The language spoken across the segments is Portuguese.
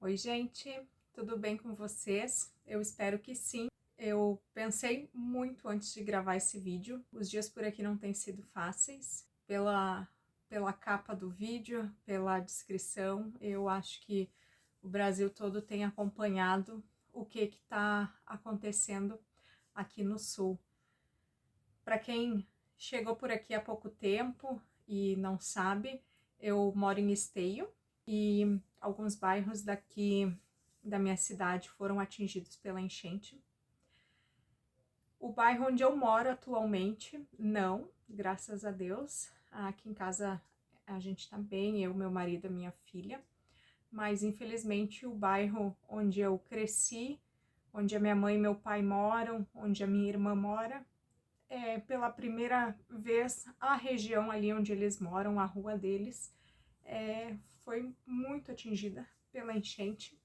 Oi, gente, tudo bem com vocês? Eu espero que sim. Eu pensei muito antes de gravar esse vídeo. Os dias por aqui não têm sido fáceis. Pela capa do vídeo, pela descrição, eu acho que o Brasil todo tem acompanhado o que está acontecendo aqui no Sul. Para quem chegou por aqui há pouco tempo e não sabe, eu moro em Esteio e alguns bairros daqui da minha cidade foram atingidos pela enchente. O bairro onde eu moro atualmente, não, graças a Deus. Aqui em casa a gente tá bem, eu, meu marido, a minha filha. Mas infelizmente o bairro onde eu cresci, onde a minha mãe e meu pai moram, onde a minha irmã mora, pela primeira vez a região ali onde eles moram, a rua deles, foi muito atingida pela enchente.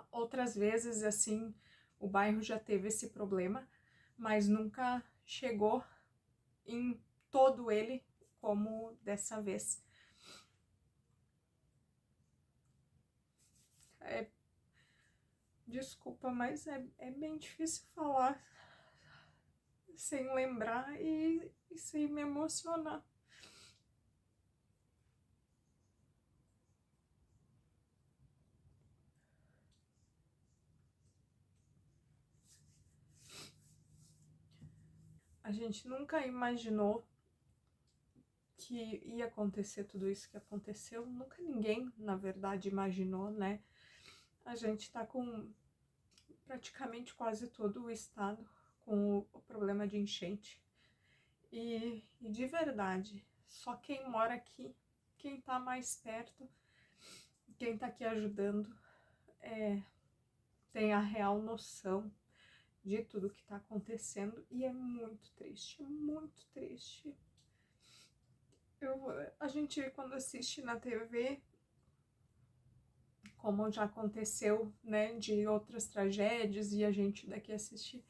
Outras vezes, assim, o bairro já teve esse problema, mas nunca chegou em todo ele como dessa vez. Desculpa, mas é bem difícil falar sem lembrar e sem me emocionar. A gente nunca imaginou que ia acontecer tudo isso que aconteceu. Nunca ninguém, na verdade, imaginou, né? A gente tá com praticamente quase todo o estado com o problema de enchente. E de verdade, só quem mora aqui, quem tá mais perto, quem tá aqui ajudando, tem a real noção de tudo que tá acontecendo e é muito triste, muito triste. A gente, quando assiste na TV, como já aconteceu, né, de outras tragédias e a gente daqui assistir,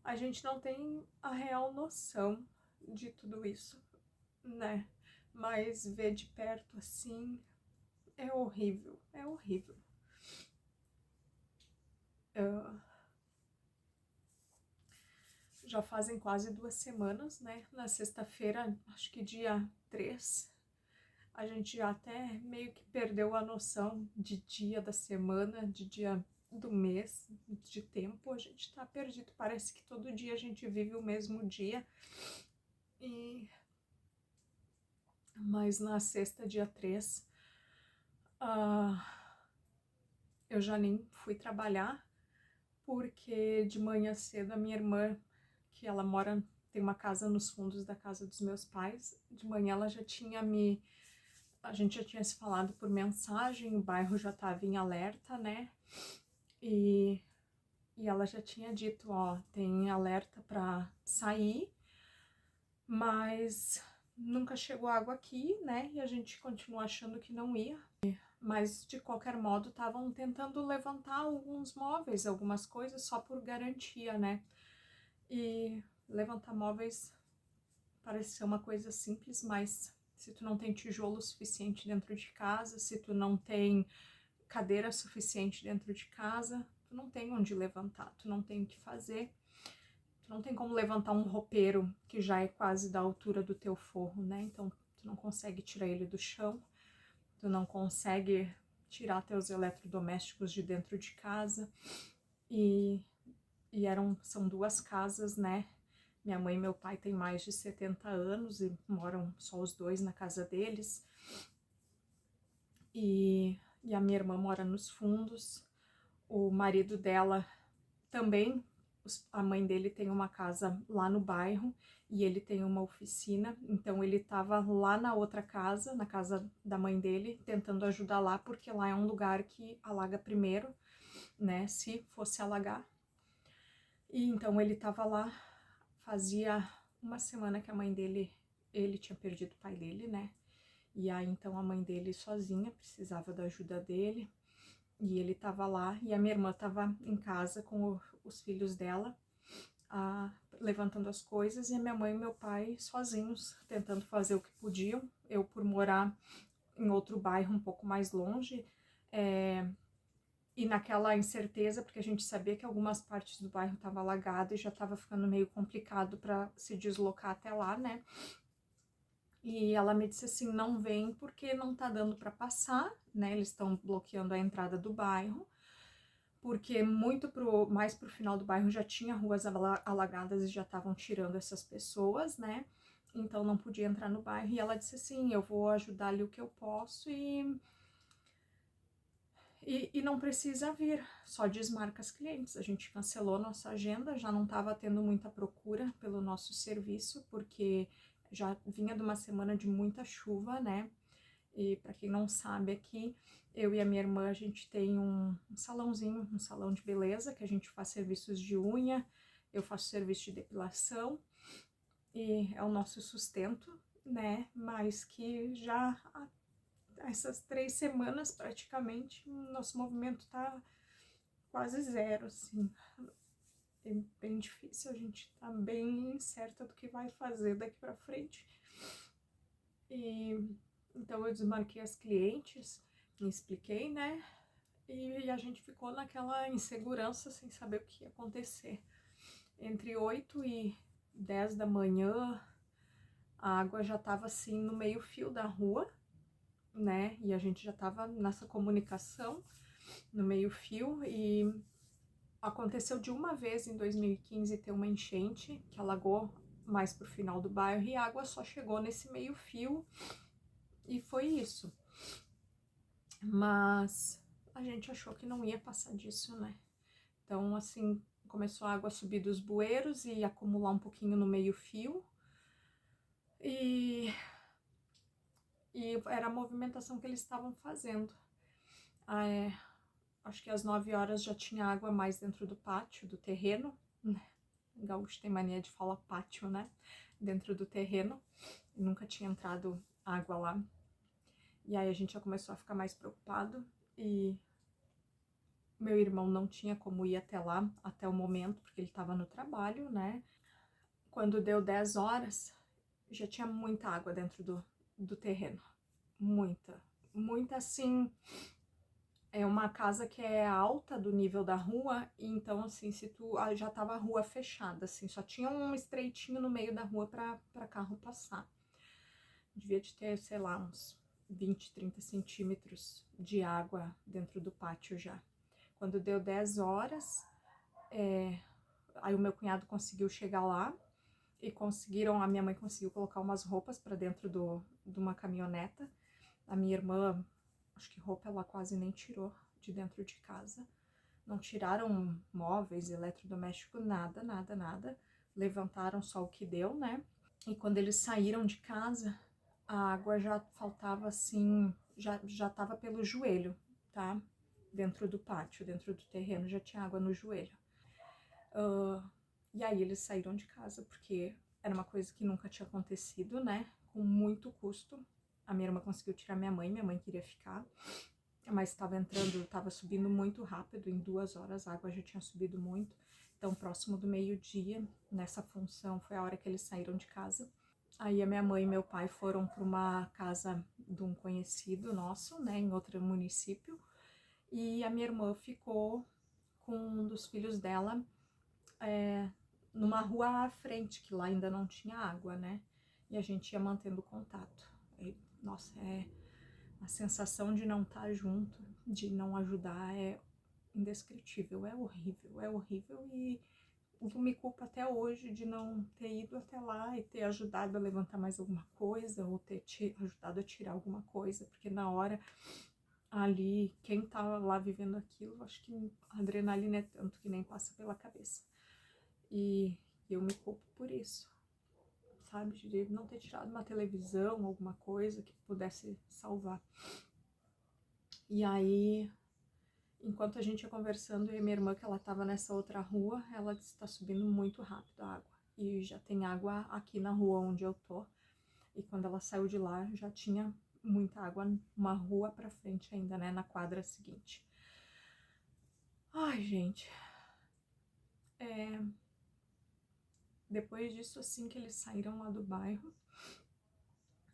a gente não tem a real noção de tudo isso, né? Mas ver de perto assim é horrível, é horrível. Já fazem quase 2 semanas, né? Na sexta-feira, acho que dia 3, a gente já até meio que perdeu a noção de dia da semana, de dia do mês, de tempo. A gente tá perdido, parece que todo dia a gente vive o mesmo dia. Mas na sexta, dia 3, eu já nem fui trabalhar, porque de manhã cedo a minha irmã, que ela mora, tem uma casa nos fundos da casa dos meus pais, de manhã ela já tinha a gente já tinha se falado por mensagem, o bairro já estava em alerta, né? E ela já tinha dito, ó, tem alerta para sair, mas nunca chegou água aqui, né? E a gente continua achando que não ia. Mas de qualquer modo estavam tentando levantar alguns móveis, algumas coisas só por garantia, né? E levantar móveis parece ser uma coisa simples, mas se tu não tem tijolo suficiente dentro de casa, se tu não tem cadeira suficiente dentro de casa, tu não tem onde levantar, tu não tem o que fazer. Tu não tem como levantar um roupeiro que já é quase da altura do teu forro, né? Então tu não consegue tirar ele do chão, tu não consegue tirar teus eletrodomésticos de dentro de casa. E são 2 casas, né? Minha mãe e meu pai têm mais de 70 anos e moram só os dois na casa deles. E a minha irmã mora nos fundos. O marido dela também, a mãe dele tem uma casa lá no bairro e ele tem uma oficina. Então ele estava lá na outra casa, na casa da mãe dele, tentando ajudar lá, porque lá é um lugar que alaga primeiro, né? Se fosse alagar. E então ele estava lá, fazia 1 semana que a mãe dele, ele tinha perdido o pai dele, né? E aí então a mãe dele sozinha precisava da ajuda dele. E ele estava lá e a minha irmã estava em casa com os filhos dela, levantando as coisas, e a minha mãe e meu pai sozinhos, tentando fazer o que podiam. Eu, por morar em outro bairro um pouco mais longe, e naquela incerteza, porque a gente sabia que algumas partes do bairro estavam alagadas e já estava ficando meio complicado para se deslocar até lá, né? E ela me disse assim, não vem porque não tá dando para passar, né? Eles estão bloqueando a entrada do bairro, porque mais pro final do bairro já tinha ruas alagadas e já estavam tirando essas pessoas, né? Então não podia entrar no bairro. E ela disse assim, eu vou ajudar ali o que eu posso e não precisa vir, só desmarca as clientes. A gente cancelou nossa agenda, já não estava tendo muita procura pelo nosso serviço, porque já vinha de uma semana de muita chuva, né? E para quem não sabe aqui, eu e a minha irmã, a gente tem um salãozinho, um salão de beleza, que a gente faz serviços de unha, eu faço serviço de depilação, e é o nosso sustento, né? Mas que já essas 3 semanas, praticamente, o nosso movimento tá quase zero, assim. É bem difícil, a gente tá bem incerta do que vai fazer daqui pra frente. E então eu desmarquei as clientes, me expliquei, né? E a gente ficou naquela insegurança sem saber o que ia acontecer. Entre 8 e 10 da manhã, a água já tava assim no meio fio da rua, né? E a gente já tava nessa comunicação no meio fio e aconteceu de uma vez em 2015 ter uma enchente que alagou mais pro final do bairro e a água só chegou nesse meio fio e foi isso. Mas a gente achou que não ia passar disso, né? Então, assim, começou a água a subir dos bueiros e acumular um pouquinho no meio fio. E era a movimentação que eles estavam fazendo. Acho que às 9 horas já tinha água mais dentro do pátio, do terreno. O gaúcho tem mania de falar pátio, né? Dentro do terreno. Nunca tinha entrado água lá. E aí a gente já começou a ficar mais preocupado. E meu irmão não tinha como ir até lá, até o momento, porque ele estava no trabalho, né? Quando deu 10 horas, já tinha muita água dentro do terreno. Muita. Muita, assim. É uma casa que é alta do nível da rua, e então, assim, já tava a rua fechada, assim, só tinha um estreitinho no meio da rua para carro passar. Devia de ter, sei lá, uns 20, 30 centímetros de água dentro do pátio já. Quando deu 10 horas, aí o meu cunhado conseguiu chegar lá, e a minha mãe conseguiu colocar umas roupas para dentro de uma caminhoneta. A minha irmã, acho que roupa ela quase nem tirou de dentro de casa. Não tiraram móveis, eletrodoméstico, nada, nada, nada. Levantaram só o que deu, né? E quando eles saíram de casa, a água já faltava assim, já tava pelo joelho, tá? Dentro do pátio, dentro do terreno, já tinha água no joelho. E aí eles saíram de casa, porque era uma coisa que nunca tinha acontecido, né? Com muito custo. A minha irmã conseguiu tirar minha mãe queria ficar. Mas estava subindo muito rápido, em 2 horas a água já tinha subido muito. Então, próximo do meio-dia, nessa função, foi a hora que eles saíram de casa. Aí a minha mãe e meu pai foram para uma casa de um conhecido nosso, né, em outro município. E a minha irmã ficou com um dos filhos dela numa rua à frente, que lá ainda não tinha água, né? E a gente ia mantendo contato. E, nossa, a sensação de não estar junto, de não ajudar é indescritível, é horrível e eu me culpo até hoje de não ter ido até lá e ter ajudado a levantar mais alguma coisa ou ter ajudado a tirar alguma coisa, porque na hora ali, quem tá lá vivendo aquilo, acho que a adrenalina é tanto que nem passa pela cabeça. E eu me culpo por isso, sabe? De não ter tirado uma televisão, alguma coisa que pudesse salvar. E aí, enquanto a gente ia conversando, eu e minha irmã, que ela tava nessa outra rua, ela disse que tá subindo muito rápido a água. E já tem água aqui na rua onde eu tô. E quando ela saiu de lá, já tinha muita água, uma rua pra frente ainda, né? Na quadra seguinte. Ai, gente. Depois disso, assim que eles saíram lá do bairro,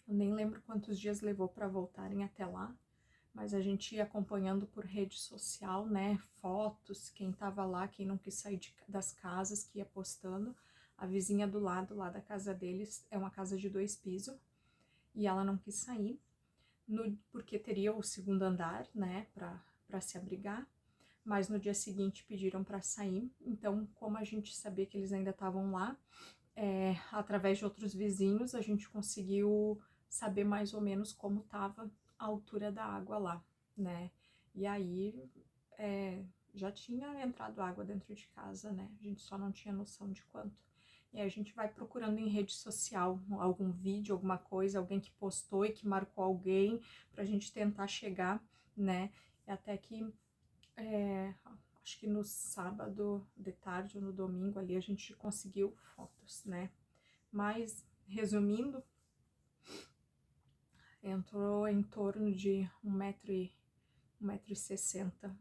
Eu nem lembro quantos dias levou para voltarem até lá, mas a gente ia acompanhando por rede social, né, fotos, quem estava lá, quem não quis sair das casas, que ia postando. A vizinha do lado, lá da casa deles, é uma casa de 2 pisos, e ela não quis sair, porque teria o segundo andar, né, para se abrigar, mas no dia seguinte pediram para sair. Então, como a gente sabia que eles ainda estavam lá, através de outros vizinhos, a gente conseguiu saber mais ou menos como estava a altura da água lá, né? E aí já tinha entrado água dentro de casa, né? A gente só não tinha noção de quanto. E aí a gente vai procurando em rede social algum vídeo, alguma coisa, alguém que postou e que marcou alguém, pra gente tentar chegar, né? E até que acho que no sábado de tarde ou no domingo ali a gente conseguiu fotos, né? Mas, resumindo, entrou em torno de 1,60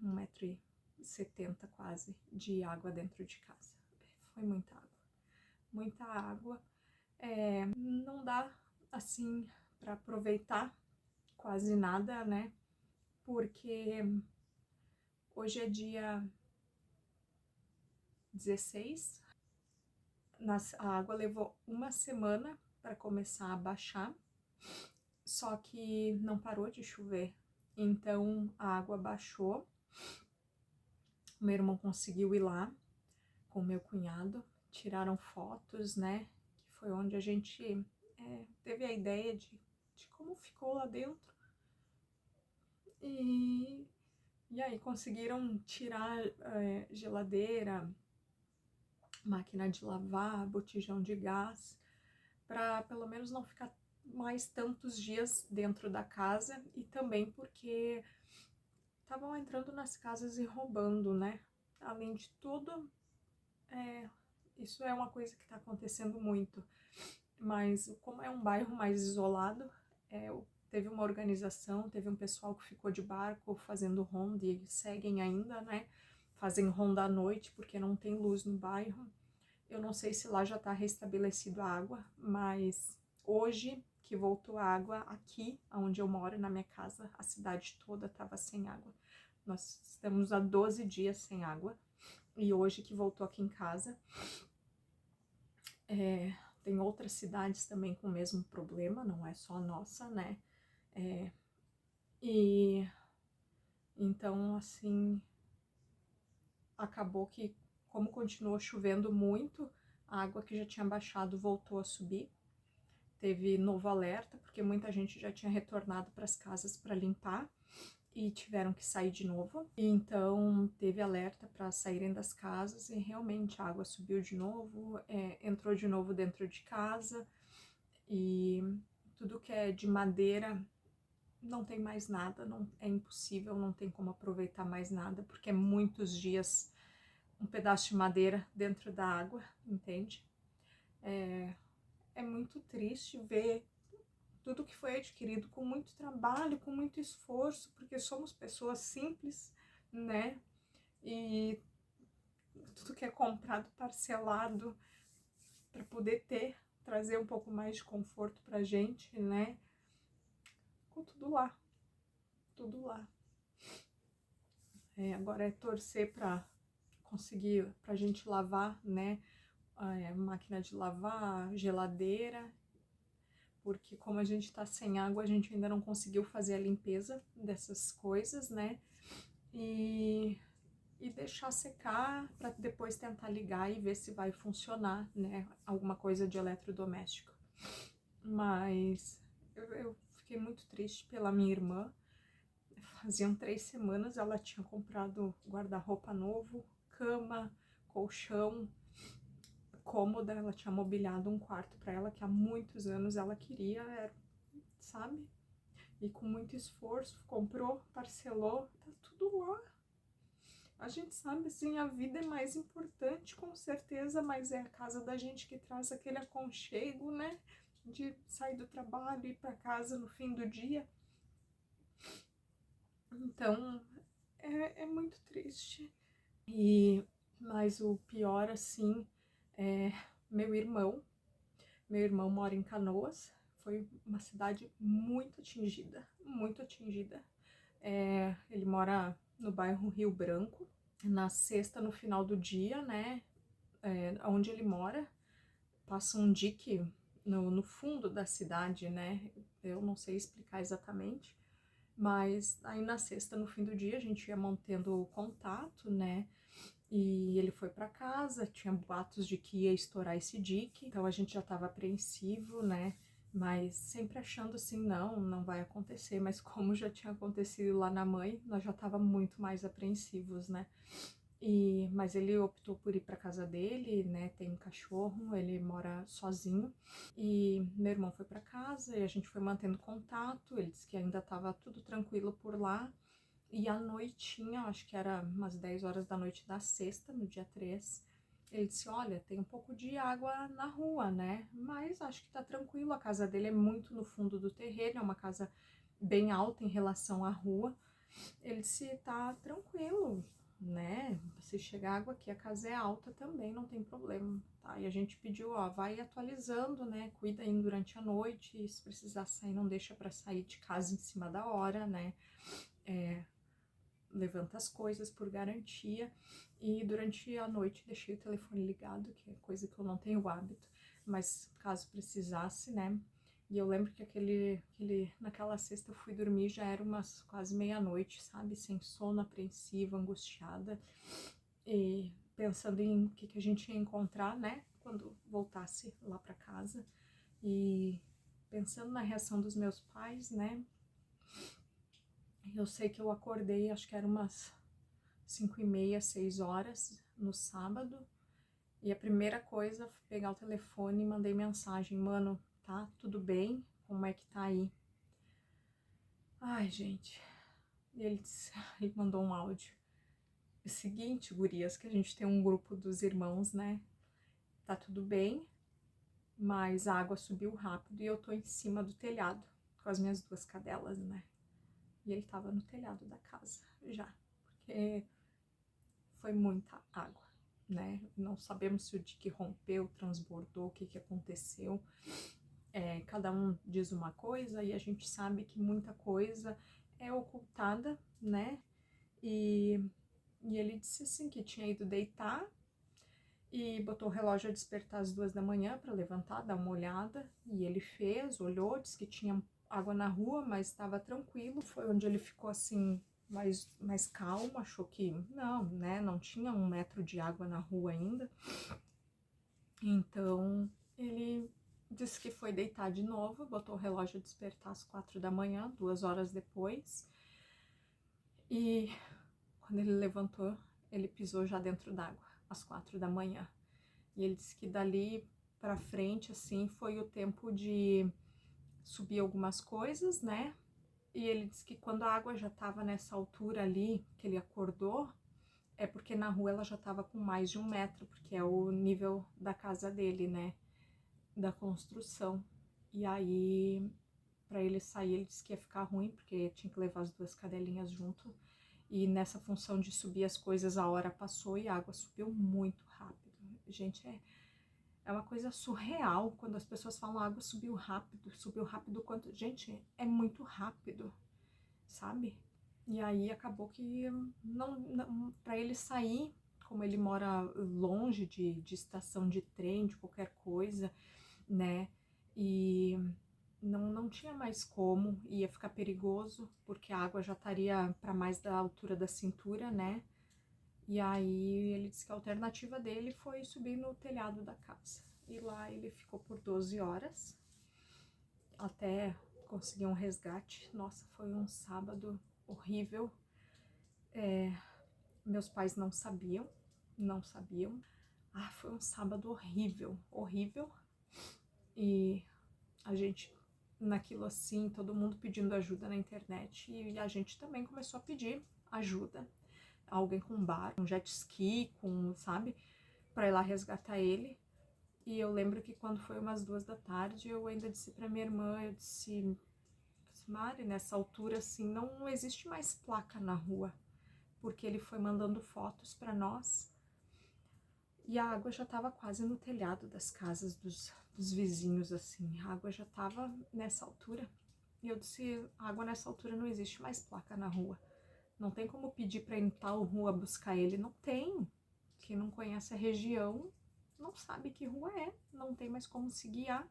m, 1,70 m quase, de água dentro de casa. Foi muita água. Muita água. Não dá, assim, para aproveitar quase nada, né? Porque hoje é dia 16, a água levou uma semana para começar a baixar, só que não parou de chover, então a água baixou. Meu irmão conseguiu ir lá com meu cunhado, tiraram fotos, né, que foi onde a gente teve a ideia de como ficou lá dentro, e aí conseguiram tirar geladeira, máquina de lavar, botijão de gás, para pelo menos não ficar mais tantos dias dentro da casa, e também porque estavam entrando nas casas e roubando, né? Além de tudo, isso é uma coisa que está acontecendo muito, mas como é um bairro mais isolado, teve uma organização, teve um pessoal que ficou de barco fazendo ronda, e eles seguem ainda, né? Fazem ronda à noite porque não tem luz no bairro. Eu não sei se lá já está restabelecido a água, mas hoje que voltou a água aqui, onde eu moro, na minha casa, a cidade toda estava sem água. Nós estamos há 12 dias sem água, e hoje que voltou aqui em casa. Tem outras cidades também com o mesmo problema, não é só a nossa, né? E então, assim, acabou que, como continuou chovendo muito, a água que já tinha baixado voltou a subir. Teve novo alerta, porque muita gente já tinha retornado para as casas para limpar e tiveram que sair de novo. E então teve alerta para saírem das casas, e realmente a água subiu de novo, entrou de novo dentro de casa, e tudo que é de madeira não tem mais nada, não, é impossível, não tem como aproveitar mais nada, porque é muitos dias um pedaço de madeira dentro da água, entende? É muito triste ver tudo que foi adquirido com muito trabalho, com muito esforço, porque somos pessoas simples, né? E tudo que é comprado parcelado para poder trazer um pouco mais de conforto pra gente, né? Ficou tudo lá, tudo lá. Agora é torcer para conseguir, pra gente lavar, né? Máquina de lavar, geladeira, porque como a gente tá sem água, a gente ainda não conseguiu fazer a limpeza dessas coisas, né? E deixar secar para depois tentar ligar e ver se vai funcionar, né? Alguma coisa de eletrodoméstico. Mas eu fiquei muito triste pela minha irmã. Faziam 3 semanas, ela tinha comprado guarda-roupa novo, cama, colchão, cômoda, ela tinha mobiliado um quarto para ela que há muitos anos ela queria, sabe? E com muito esforço comprou, parcelou, tá tudo lá. A gente sabe, assim, a vida é mais importante, com certeza, mas é a casa da gente que traz aquele aconchego, né? De sair do trabalho e ir para casa no fim do dia. Então, é muito triste. Mas o pior, assim, é meu irmão. Meu irmão mora em Canoas, foi uma cidade muito atingida, muito atingida. Ele mora no bairro Rio Branco. Na sexta, no final do dia, né, onde ele mora, passa um dique no fundo da cidade, né, eu não sei explicar exatamente, mas aí na sexta, no fim do dia, a gente ia mantendo contato, né, e ele foi para casa, tinha boatos de que ia estourar esse dique, então a gente já estava apreensivo, né, mas sempre achando assim, não vai acontecer, mas como já tinha acontecido lá na mãe, nós já estava muito mais apreensivos, né. Mas ele optou por ir para casa dele, né? Tem um cachorro, ele mora sozinho. E meu irmão foi para casa e a gente foi mantendo contato. Ele disse que ainda estava tudo tranquilo por lá. E à noitinha, acho que era umas 10 horas da noite da sexta, no dia 3, ele disse: Olha, tem um pouco de água na rua, né? Mas acho que tá tranquilo. A casa dele é muito no fundo do terreno, é uma casa bem alta em relação à rua. Ele disse: Tá tranquilo, né? Se chegar água aqui, a casa é alta também, não tem problema, tá? E a gente pediu, ó, vai atualizando, né? Cuida aí durante a noite, se precisar sair, não deixa para sair de casa em cima da hora, né? Levanta as coisas por garantia. E durante a noite deixei o telefone ligado, que é coisa que eu não tenho o hábito, mas caso precisasse, né? E eu lembro que naquela sexta eu fui dormir, já era umas quase meia-noite, sabe? Sem sono, apreensiva, angustiada. E pensando em o que a gente ia encontrar, né? Quando voltasse lá para casa. E pensando na reação dos meus pais, né? Eu sei que eu acordei, acho que era umas 5h30, 6 horas no sábado. E a primeira coisa, pegar o telefone e mandei mensagem: Mano, tá tudo bem? Como é que tá aí? Ai, gente. E ele mandou um áudio. É o seguinte, gurias, que a gente tem um grupo dos irmãos, né? Tá tudo bem, mas a água subiu rápido e eu tô em cima do telhado com as minhas 2 cadelas, né? E ele tava no telhado da casa já, porque foi muita água, né? Não sabemos se o dique rompeu, transbordou, o que aconteceu. Cada um diz uma coisa e a gente sabe que muita coisa é ocultada, né? E ele disse assim que tinha ido deitar e botou o relógio a despertar às 2 da manhã para levantar, dar uma olhada. E ele fez, olhou, disse que tinha água na rua, mas estava tranquilo. Foi onde ele ficou assim mais calmo, achou que não, né? Não tinha 1 metro de água na rua ainda. Então ele disse que foi deitar de novo, botou o relógio a despertar às 4 da manhã, 2 horas depois. E quando ele levantou, ele pisou já dentro d'água, às 4 da manhã. E ele disse que dali pra frente, assim, foi o tempo de subir algumas coisas, né? E ele disse que quando a água já tava nessa altura ali, que ele acordou, é porque na rua ela já tava com mais de 1 metro, porque é o nível da casa dele, né? Da construção. E aí, para ele sair, ele disse que ia ficar ruim, porque tinha que levar as 2 cadelinhas junto. E nessa função de subir as coisas, a hora passou e a água subiu muito rápido. Gente, é uma coisa surreal quando as pessoas falam a água subiu rápido quanto. Gente, é muito rápido, sabe? E aí acabou que não para ele sair, como ele mora longe de estação de trem, de qualquer coisa, né? E não tinha mais como, ia ficar perigoso, porque a água já estaria para mais da altura da cintura, né? E aí ele disse que a alternativa dele foi subir no telhado da casa. E lá ele ficou por 12 horas, até conseguir um resgate. Nossa, foi um sábado horrível. Meus pais não sabiam. Foi um sábado horrível, horrível. E a gente, naquilo assim, todo mundo pedindo ajuda na internet. E a gente também começou a pedir ajuda. Alguém com um bar, um jet ski, sabe? Pra ir lá resgatar ele. E eu lembro que quando foi umas 2 da tarde, eu ainda disse pra minha irmã, eu disse, Mari, nessa altura, assim, não existe mais placa na rua. Porque ele foi mandando fotos pra nós. E a água já tava quase no telhado das casas dos vizinhos, assim. A água já tava nessa altura. E eu disse, água nessa altura não existe mais placa na rua. Não tem como pedir pra ir em tal rua buscar ele. Não tem. Quem não conhece a região não sabe que rua é. Não tem mais como se guiar.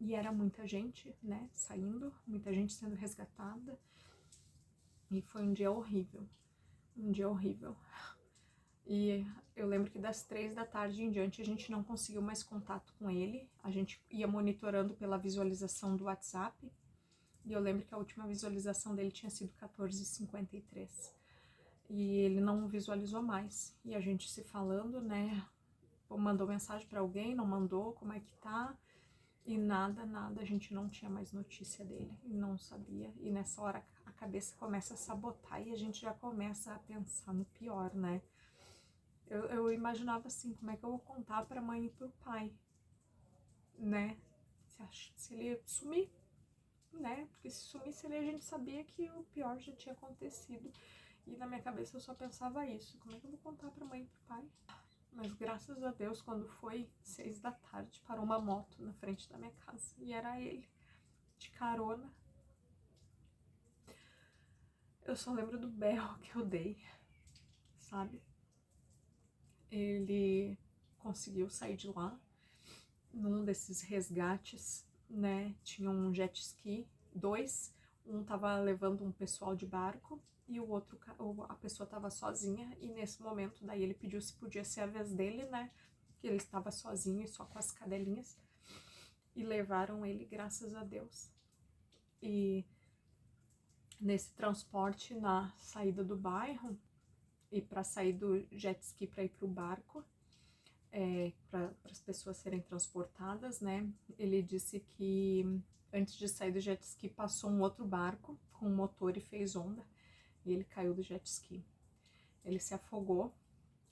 E era muita gente, né, saindo. Muita gente sendo resgatada. E foi um dia horrível. Um dia horrível. E eu lembro que das 3 da tarde em diante a gente não conseguiu mais contato com ele. A gente ia monitorando pela visualização do WhatsApp. E eu lembro que a última visualização dele tinha sido 14h53. E ele não visualizou mais. E a gente se falando, né? Mandou mensagem para alguém, não mandou, como é que tá? E nada, a gente não tinha mais notícia dele. E não sabia. E nessa hora a cabeça começa a sabotar e a gente já começa a pensar no pior, né? Eu imaginava assim, como é que eu vou contar pra mãe e pro pai, né? Se ele sumir, né? Porque se sumisse ele, a gente sabia que o pior já tinha acontecido. E na minha cabeça eu só pensava isso, como é que eu vou contar pra mãe e pro pai? Mas graças a Deus, quando foi 6 da tarde, parou uma moto na frente da minha casa. E era ele, de carona. Eu só lembro do berro que eu dei, sabe? Ele conseguiu sair de lá. Num desses resgates, né, tinha um jet ski, 2, um tava levando um pessoal de barco e o outro, a pessoa tava sozinha, e nesse momento daí ele pediu se podia ser a vez dele, né, que ele estava sozinho e só com as cadelinhas, e levaram ele, graças a Deus. E nesse transporte, na saída do bairro e para sair do jet ski para ir pro barco, para as pessoas serem transportadas, né? Ele disse que antes de sair do jet ski passou um outro barco com motor e fez onda, e ele caiu do jet ski. Ele se afogou,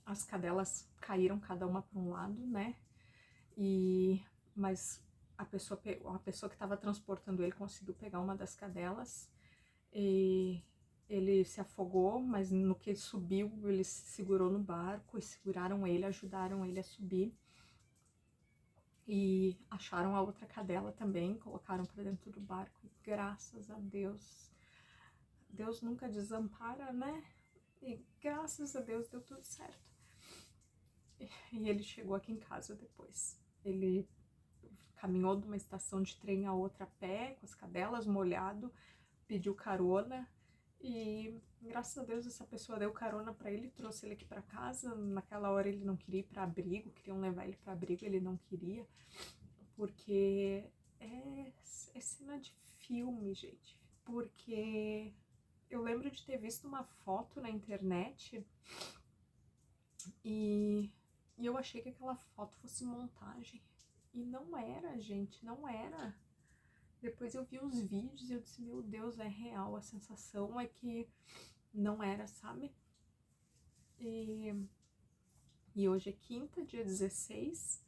as cadelas caíram cada uma para um lado, né? Mas a pessoa que estava transportando ele conseguiu pegar uma das cadelas e ele se afogou, mas no que ele subiu, ele se segurou no barco e seguraram ele, ajudaram ele a subir. E acharam a outra cadela também, colocaram para dentro do barco. E graças a Deus, Deus nunca desampara, né? E graças a Deus deu tudo certo. E ele chegou aqui em casa depois. Ele caminhou de uma estação de trem a outra a pé, com as cadelas, molhado, pediu carona. E graças a Deus essa pessoa deu carona para ele, trouxe ele aqui para casa. Naquela hora ele não queria ir para abrigo, queriam levar ele para abrigo, ele não queria, porque é cena de filme, gente. Porque eu lembro de ter visto uma foto na internet e eu achei que aquela foto fosse montagem. E não era, gente, não era. Depois eu vi os vídeos e eu disse, meu Deus, é real. A sensação é que não era, sabe? E hoje é quinta, dia 16.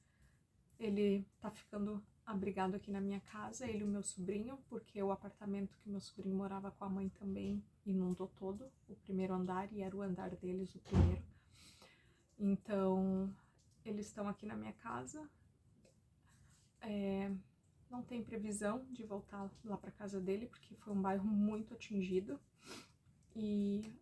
Ele tá ficando abrigado aqui na minha casa, ele e o meu sobrinho, porque o apartamento que meu sobrinho morava com a mãe também inundou todo, o primeiro andar, e era o andar deles o primeiro. Então, eles estão aqui na minha casa. Não tem previsão de voltar lá para casa dele, porque foi um bairro muito atingido. E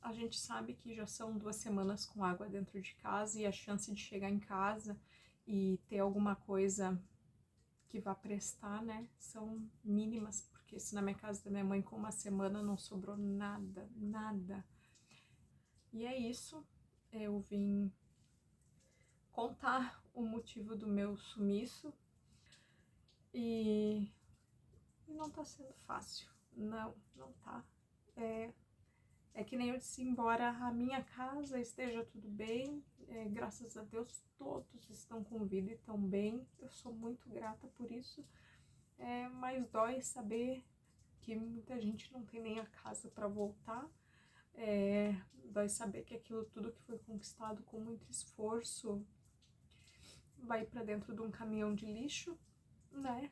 a gente sabe que já são 2 semanas com água dentro de casa, e a chance de chegar em casa e ter alguma coisa que vá prestar, né, são mínimas, porque se na minha casa da minha mãe com 1 semana não sobrou nada, nada. E é isso, eu vim contar o motivo do meu sumiço, e não tá sendo fácil, não tá. É que nem eu disse, embora a minha casa esteja tudo bem, graças a Deus todos estão com vida e estão bem, eu sou muito grata por isso, mas dói saber que muita gente não tem nem a casa para voltar, dói saber que aquilo tudo que foi conquistado com muito esforço vai para dentro de um caminhão de lixo, né?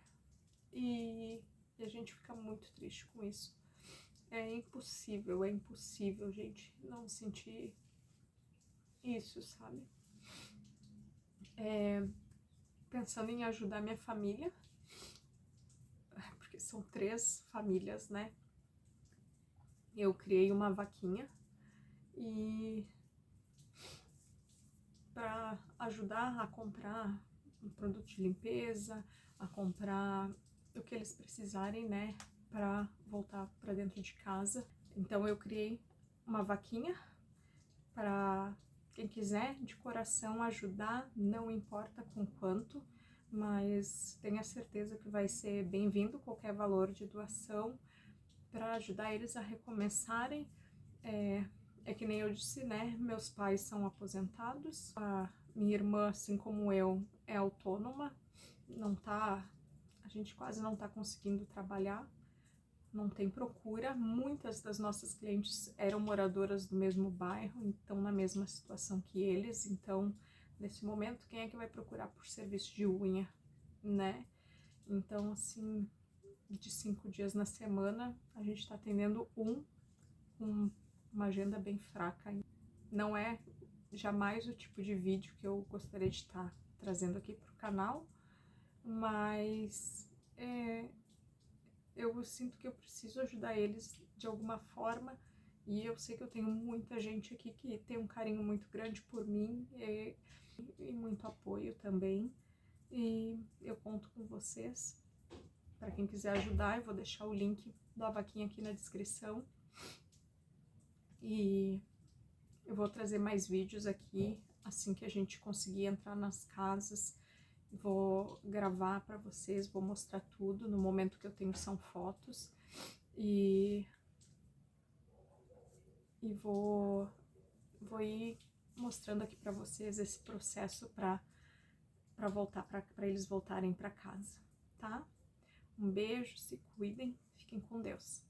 E a gente fica muito triste com isso. É impossível, gente, não sentir isso, sabe? pensando em ajudar minha família, porque são 3 famílias, né? Eu criei uma vaquinha e para ajudar a comprar um produto de limpeza, a comprar o que eles precisarem, né, para voltar para dentro de casa. Então eu criei uma vaquinha para quem quiser de coração ajudar, não importa com quanto, mas tenha certeza que vai ser bem-vindo qualquer valor de doação para ajudar eles a recomeçarem. É que nem eu disse, né? Meus pais são aposentados, a minha irmã, assim como eu, é autônoma, a gente quase não tá conseguindo trabalhar, não tem procura. Muitas das nossas clientes eram moradoras do mesmo bairro, então na mesma situação que eles. Então, nesse momento, quem é que vai procurar por serviço de unha, né? Então, assim, de 5 dias na semana, a gente tá atendendo com uma agenda bem fraca. Não é jamais o tipo de vídeo que eu gostaria de estar trazendo aqui para o canal, mas eu sinto que eu preciso ajudar eles de alguma forma, e eu sei que eu tenho muita gente aqui que tem um carinho muito grande por mim e muito apoio também, e eu conto com vocês. Para quem quiser ajudar, eu vou deixar o link da vaquinha aqui na descrição, e eu vou trazer mais vídeos aqui assim que a gente conseguir entrar nas casas. Vou gravar para vocês, vou mostrar tudo. No momento que eu tenho são fotos. E vou ir mostrando aqui para vocês esse processo para eles voltarem para casa, tá? Um beijo, se cuidem, fiquem com Deus.